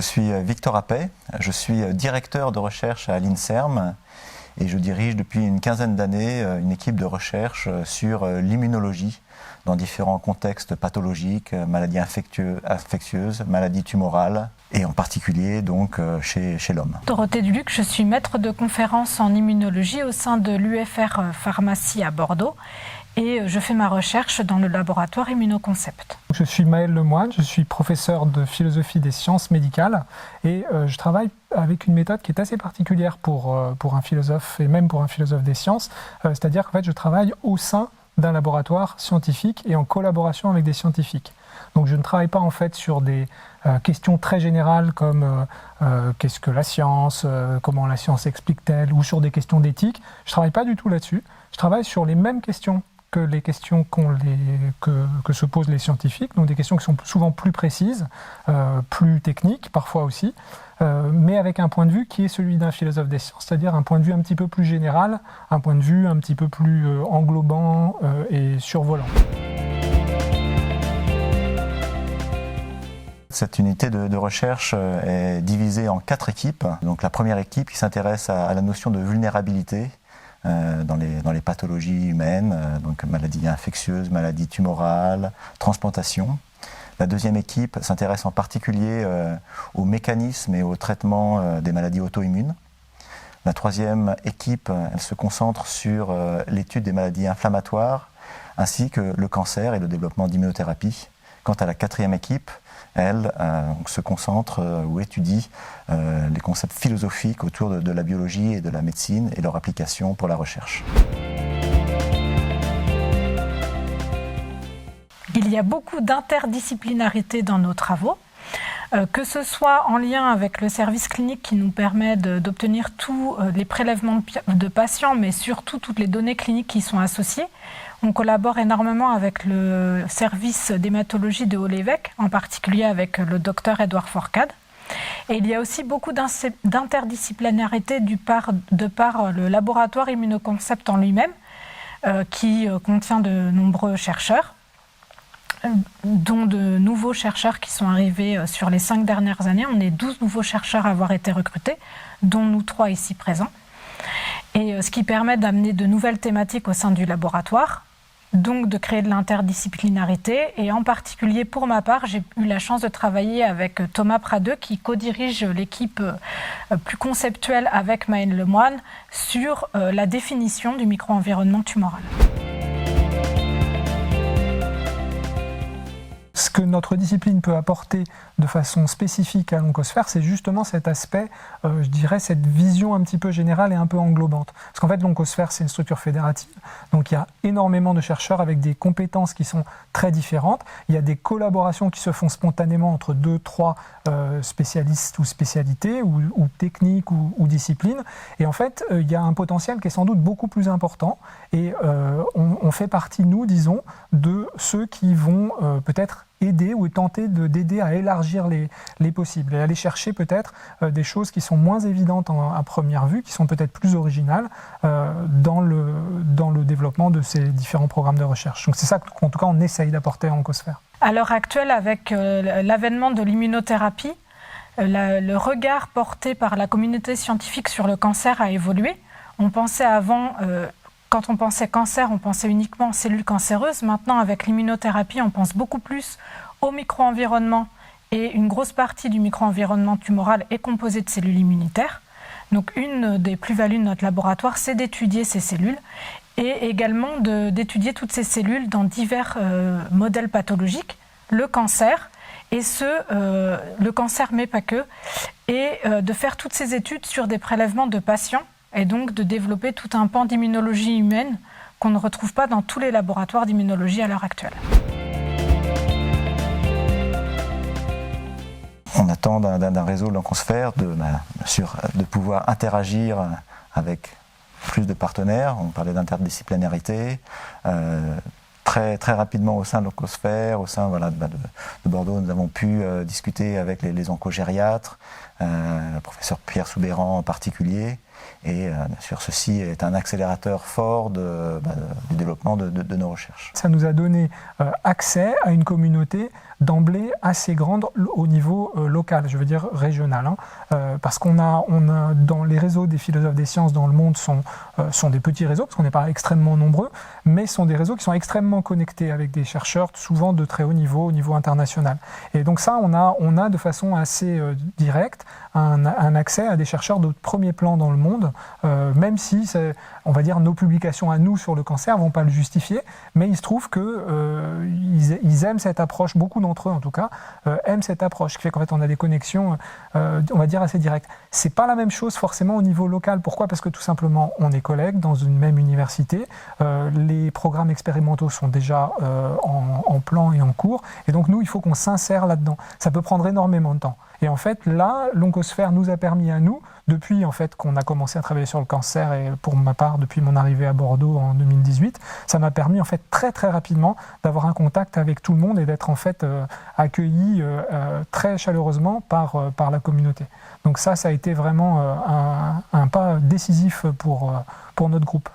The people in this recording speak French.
suis Victor Appey, je suis directeur de recherche à l'INSERM et je dirige depuis une quinzaine d'années une équipe de recherche sur l'immunologie dans différents contextes pathologiques, maladies infectieuses, maladies tumorales et en particulier donc chez l'homme. Dorothée Duluc, je suis maître de conférence en immunologie au sein de l'UFR Pharmacie à Bordeaux et je fais ma recherche dans le laboratoire Immunoconcept. Je suis Maël Lemoine, je suis professeur de philosophie des sciences médicales et je travaille avec une méthode qui est assez particulière pour un philosophe et même pour un philosophe des sciences, c'est-à-dire qu'en fait je travaille au sein d'un laboratoire scientifique et en collaboration avec des scientifiques. Donc je ne travaille pas en fait sur des questions très générales comme qu'est-ce que la science, comment la science explique-t-elle, ou sur des questions d'éthique. Je ne travaille pas du tout là-dessus. Je travaille sur les mêmes questions que les questions que se posent les scientifiques, donc des questions qui sont souvent plus précises, plus techniques parfois aussi, mais avec un point de vue qui est celui d'un philosophe des sciences, c'est-à-dire un point de vue un petit peu plus général, un point de vue un petit peu plus englobant et survolant. Cette unité de recherche est divisée en 4 équipes. Donc la première équipe qui s'intéresse à la notion de vulnérabilité dans les pathologies humaines, donc maladies infectieuses, maladies tumorales, transplantation. La deuxième équipe s'intéresse en particulier aux mécanismes et au traitement des maladies auto-immunes. La troisième équipe, elle se concentre sur l'étude des maladies inflammatoires ainsi que le cancer et le développement d'immunothérapie. Quant à la quatrième équipe, elle se concentre ou étudie les concepts philosophiques autour de la biologie et de la médecine et leur application pour la recherche. Il y a beaucoup d'interdisciplinarité dans nos travaux, que ce soit en lien avec le service clinique qui nous permet d'obtenir tous les prélèvements de patients, mais surtout toutes les données cliniques qui sont associées. On collabore énormément avec le service d'hématologie de Haut-l'Évêque, en particulier avec le docteur Édouard Fourcade. Et il y a aussi beaucoup d'interdisciplinarité de par le laboratoire Immunoconcept en lui-même, qui contient de nombreux chercheurs, dont de nouveaux chercheurs qui sont arrivés sur les 5 dernières années. On est 12 nouveaux chercheurs à avoir été recrutés, dont nous 3 ici présents. Et ce qui permet d'amener de nouvelles thématiques au sein du laboratoire, donc de créer de l'interdisciplinarité. Et en particulier, pour ma part, j'ai eu la chance de travailler avec Thomas Pradeux, qui co-dirige l'équipe plus conceptuelle avec Maël Lemoine sur la définition du micro-environnement tumoral. Ce que notre discipline peut apporter de façon spécifique à l'oncosphère, c'est justement cet aspect, je dirais, cette vision un petit peu générale et un peu englobante. Parce qu'en fait, l'oncosphère, c'est une structure fédérative, donc il y a énormément de chercheurs avec des compétences qui sont très différentes. Il y a des collaborations qui se font spontanément entre 2-3 spécialistes ou spécialités, ou techniques ou disciplines. Et en fait, il y a un potentiel qui est sans doute beaucoup plus important. Et on fait partie, nous, disons, de ceux qui vont peut-être aider ou tenter d'aider à élargir les possibles et aller chercher peut-être des choses qui sont moins évidentes à première vue, qui sont peut-être plus originales dans le développement de ces différents programmes de recherche. Donc c'est ça qu'en tout cas on essaye d'apporter à Oncosphère. À l'heure actuelle, avec l'avènement de l'immunothérapie, le regard porté par la communauté scientifique sur le cancer a évolué. On pensait avant... Quand on pensait cancer, on pensait uniquement aux cellules cancéreuses. Maintenant, avec l'immunothérapie, on pense beaucoup plus au micro-environnement. Et une grosse partie du micro-environnement tumoral est composée de cellules immunitaires. Donc, une des plus-values de notre laboratoire, c'est d'étudier ces cellules et également d'étudier toutes ces cellules dans divers modèles pathologiques, le cancer, le cancer, mais pas que, et de faire toutes ces études sur des prélèvements de patients, et donc de développer tout un pan d'immunologie humaine qu'on ne retrouve pas dans tous les laboratoires d'immunologie à l'heure actuelle. On attend d'un réseau de l'oncosphère de pouvoir interagir avec plus de partenaires. On parlait d'interdisciplinarité. Très rapidement au sein de l'oncosphère, au sein de Bordeaux, nous avons pu discuter avec les oncogériatres, le professeur Pierre Soubéran en particulier. Et bien sûr, ceci est un accélérateur fort du développement de nos recherches. Ça nous a donné accès à une communauté d'emblée assez grande au niveau local, je veux dire régional. Parce qu'on a dans les réseaux des philosophes des sciences dans le monde sont des petits réseaux, parce qu'on n'est pas extrêmement nombreux, mais sont des réseaux qui sont extrêmement connectés avec des chercheurs, souvent de très haut niveau international. Et donc ça, on a de façon assez directe un accès à des chercheurs de premier plan dans le monde, même si, on va dire, nos publications à nous sur le cancer ne vont pas le justifier, mais il se trouve qu'ils aiment cette approche, beaucoup d'entre eux en tout cas, aiment cette approche, qui fait qu'en fait on a des connexions, on va dire, assez directes. C'est pas la même chose forcément au niveau local. Pourquoi ? Parce que tout simplement, on est collègues dans une même université, les programmes expérimentaux sont déjà en plan et en cours, et donc nous, il faut qu'on s'insère là-dedans. Ça peut prendre énormément de temps. Et en fait, là, l'Oncosphère nous a permis à nous, depuis en fait qu'on a commencé à travailler sur le cancer, et pour ma part, depuis mon arrivée à Bordeaux en 2018, ça m'a permis en fait très très rapidement d'avoir un contact avec tout le monde et d'être en fait accueilli très chaleureusement par la communauté. Donc ça a été vraiment un pas décisif pour notre groupe.